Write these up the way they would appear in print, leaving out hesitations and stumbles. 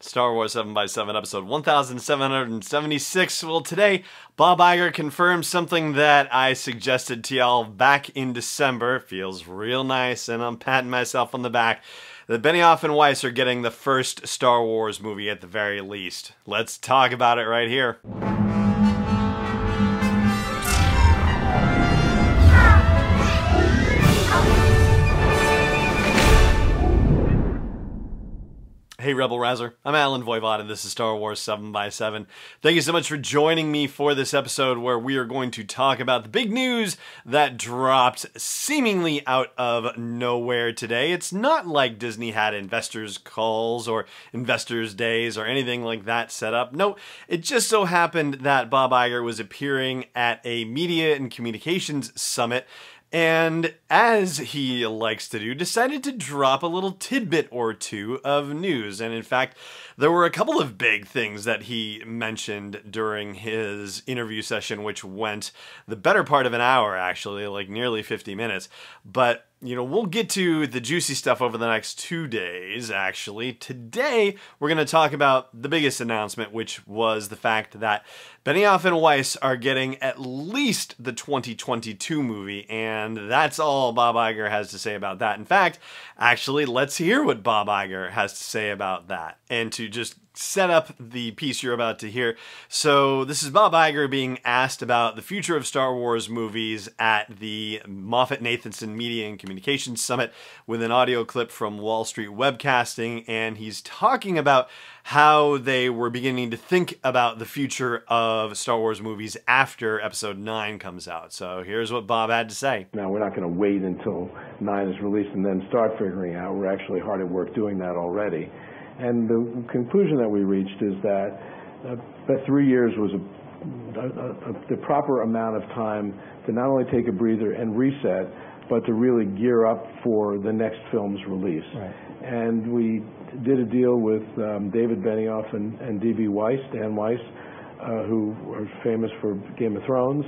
Star Wars 7x7 episode 1776. Well, today, Bob Iger confirmed something that I suggested to y'all back in December. Feels real nice, and I'm patting myself on the back. That Benioff and Weiss are getting the first Star Wars movie at the very least. Let's talk about it right here. Hey Rebel Rouser, I'm Alan Voivod and this is Star Wars 7x7. Thank you so much for joining me for this episode where we are going to talk about the big news that dropped seemingly out of nowhere today. It's not like Disney had investors calls or investors days or anything like that set up. No, it just so happened that Bob Iger was appearing at a media and communications summit, and as he likes to do, decided to drop a little tidbit or two of news. And in fact, there were a couple of big things that he mentioned during his interview session, which went the better part of an hour, actually, like nearly 50 minutes. But you know, we'll get to the juicy stuff over the next 2 days, actually. Today, we're going to talk about the biggest announcement, which was the fact that Benioff and Weiss are getting at least the 2022 movie, and that's all Bob Iger has to say about that. In fact, actually, let's hear what Bob Iger has to say about that. And to just set up the piece you're about to hear. So this is Bob Iger being asked about the future of Star Wars movies at the Moffat-Nathanson Media and Communications Summit with an audio clip from Wall Street Webcasting, and he's talking about how they were beginning to think about the future of Star Wars movies after Episode 9 comes out. So here's what Bob had to say. Now, we're not going to wait until 9 is released and then start figuring out. We're actually hard at work doing that already. And the conclusion that we reached is that 3 years was the proper amount of time to not only take a breather and reset, but to really gear up for the next film's release. Right. And we did a deal with David Benioff and D.B. Weiss, Dan Weiss, who are famous for Game of Thrones,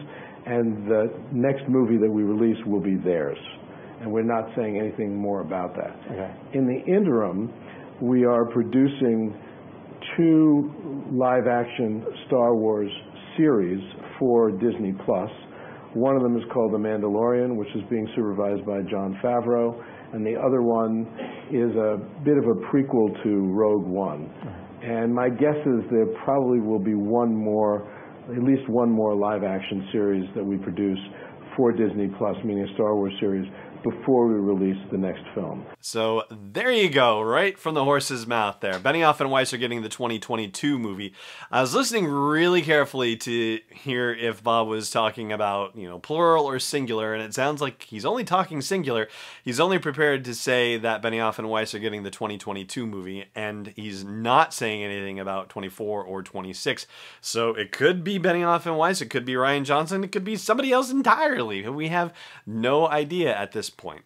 and the next movie that we release will be theirs. And we're not saying anything more about that. Okay. In the interim, we are producing 2 live-action Star Wars series for Disney+. One of them is called The Mandalorian, which is being supervised by Jon Favreau, and the other one is a bit of a prequel to Rogue One. And my guess is there probably will be at least one more live-action series that we produce for Disney+, meaning a Star Wars series, before we release the next film. So there you go, right from the horse's mouth there. Benioff and Weiss are getting the 2022 movie. I was listening really carefully to hear if Bob was talking about, you know, plural or singular, and it sounds like he's only talking singular. He's only prepared to say that Benioff and Weiss are getting the 2022 movie, and he's not saying anything about 24 or 26. So it could be Benioff and Weiss, it could be Rian Johnson, it could be somebody else entirely. We have no idea at this point.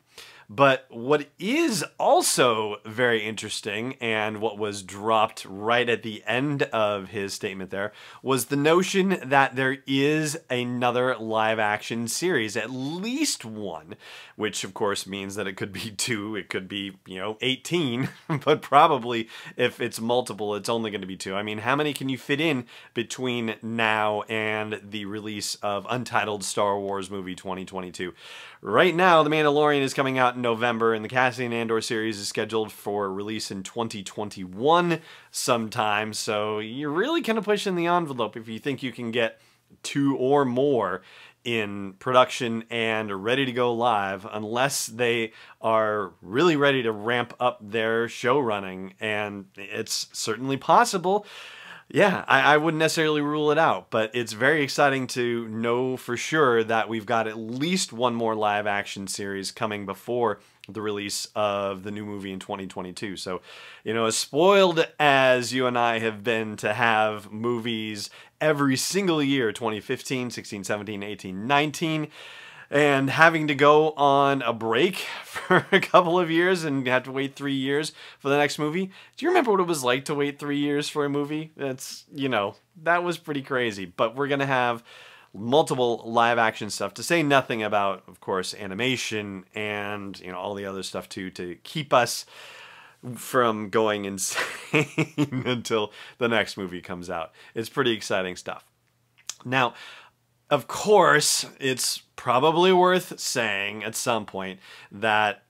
But what is also very interesting, and what was dropped right at the end of his statement there, was the notion that there is another live-action series, at least one, which of course means that it could be 2, it could be, 18, but probably if it's multiple, it's only going to be 2. I mean, how many can you fit in between now and the release of Untitled Star Wars Movie 2022? Right now, The Mandalorian is coming out in November, and the Cassian Andor series is scheduled for release in 2021 sometime, so you're really kind of pushing the envelope if you think you can get 2 or more in production and ready to go live, unless they are really ready to ramp up their show running, and it's certainly possible. Yeah, I wouldn't necessarily rule it out, but it's very exciting to know for sure that we've got at least one more live action series coming before the release of the new movie in 2022. So, as spoiled as you and I have been to have movies every single year, 2015, 16, 17, 18, 19, and having to go on a break for a couple of years and have to wait 3 years for the next movie. Do you remember what it was like to wait 3 years for a movie? That's, that was pretty crazy. But we're going to have multiple live action stuff, to say nothing about, of course, animation and, all the other stuff too, to keep us from going insane until the next movie comes out. It's pretty exciting stuff. Now, of course, it's probably worth saying at some point that,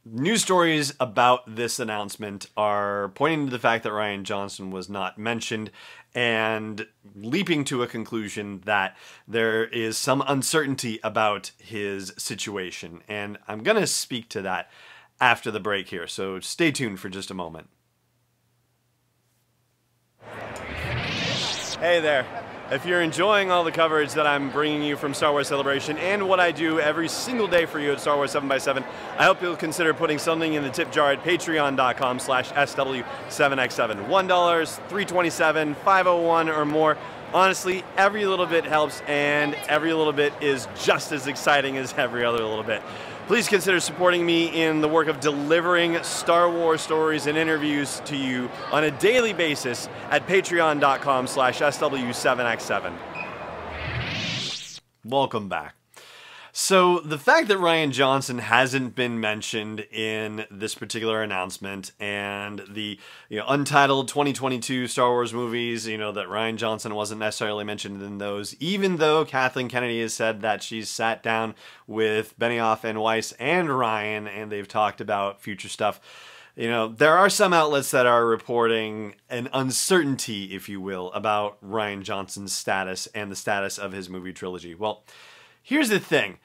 news stories about this announcement are pointing to the fact that Rian Johnson was not mentioned and leaping to a conclusion that there is some uncertainty about his situation. And I'm going to speak to that after the break here, so stay tuned for just a moment. Hey there. If you're enjoying all the coverage that I'm bringing you from Star Wars Celebration and what I do every single day for you at Star Wars 7x7, I hope you'll consider putting something in the tip jar at patreon.com/SW7x7. $1, $3.27, $5.01 or more. Honestly, every little bit helps, and every little bit is just as exciting as every other little bit. Please consider supporting me in the work of delivering Star Wars stories and interviews to you on a daily basis at patreon.com/SW7x7. Welcome back. So the fact that Rian Johnson hasn't been mentioned in this particular announcement, and the untitled 2022 Star Wars movies, that Rian Johnson wasn't necessarily mentioned in those, even though Kathleen Kennedy has said that she's sat down with Benioff and Weiss and Rian and they've talked about future stuff. There are some outlets that are reporting an uncertainty, if you will, about Rian Johnson's status and the status of his movie trilogy. Well, here's the thing.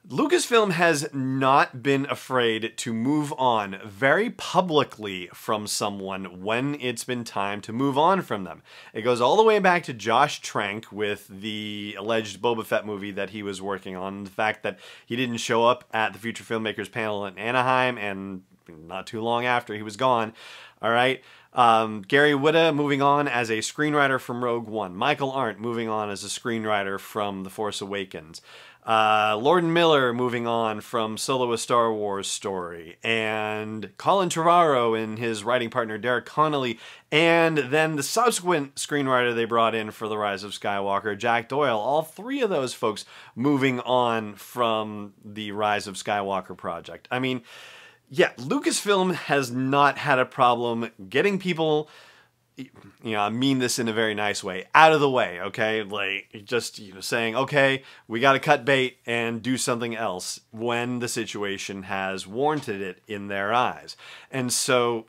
Lucasfilm has not been afraid to move on very publicly from someone when it's been time to move on from them. It goes all the way back to Josh Trank with the alleged Boba Fett movie that he was working on. The fact that he didn't show up at the Future Filmmakers panel in Anaheim, and not too long after he was gone. All right. Gary Whitta moving on as a screenwriter from Rogue One. Michael Arndt moving on as a screenwriter from The Force Awakens. Lord and Miller moving on from Solo: A Star Wars Story, and Colin Trevorrow and his writing partner Derek Connolly, and then the subsequent screenwriter they brought in for The Rise of Skywalker, Jack Doyle. All three of those folks moving on from the Rise of Skywalker project. I mean, yeah, Lucasfilm has not had a problem getting people, I mean this in a very nice way, out of the way, okay? Like, just, saying, okay, we got to cut bait and do something else when the situation has warranted it in their eyes. And so,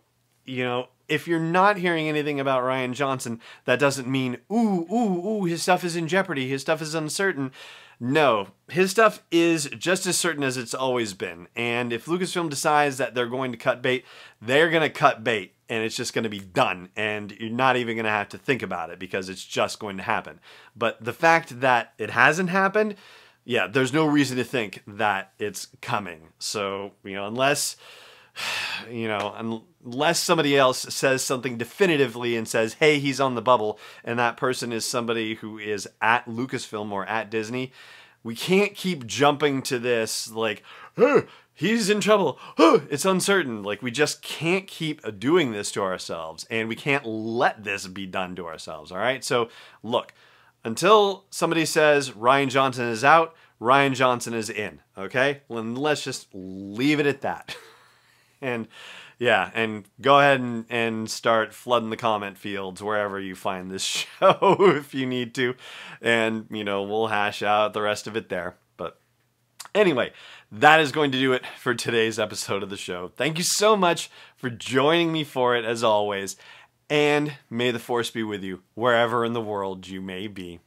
if you're not hearing anything about Rian Johnson, that doesn't mean, ooh, his stuff is in jeopardy, his stuff is uncertain. No, his stuff is just as certain as it's always been. And if Lucasfilm decides that they're going to cut bait, they're going to cut bait. And it's just going to be done. And you're not even going to have to think about it because it's just going to happen. But the fact that it hasn't happened, yeah, there's no reason to think that it's coming. So, unless somebody else says something definitively and says, hey, he's on the bubble, and that person is somebody who is at Lucasfilm or at Disney, we can't keep jumping to this like, he's in trouble, it's uncertain. Like, we just can't keep doing this to ourselves, and we can't let this be done to ourselves, all right? So, look, until somebody says Rian Johnson is out, Rian Johnson is in, okay? Let's just leave it at that. And yeah, and go ahead and start flooding the comment fields wherever you find this show if you need to. And, we'll hash out the rest of it there. But anyway, that is going to do it for today's episode of the show. Thank you so much for joining me for it, as always. And may the Force be with you wherever in the world you may be.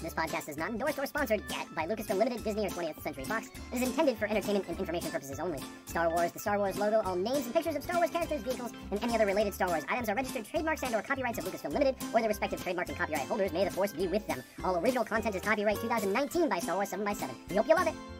This podcast is not endorsed or sponsored yet by Lucasfilm Limited, Disney, or 20th Century Fox. It is intended for entertainment and information purposes only. Star Wars, the Star Wars logo, all names and pictures of Star Wars characters, vehicles, and any other related Star Wars items are registered trademarks and/or copyrights of Lucasfilm Limited or their respective trademark and copyright holders. May the Force be with them. All original content is copyright 2019 by Star Wars 7x7. We hope you love it.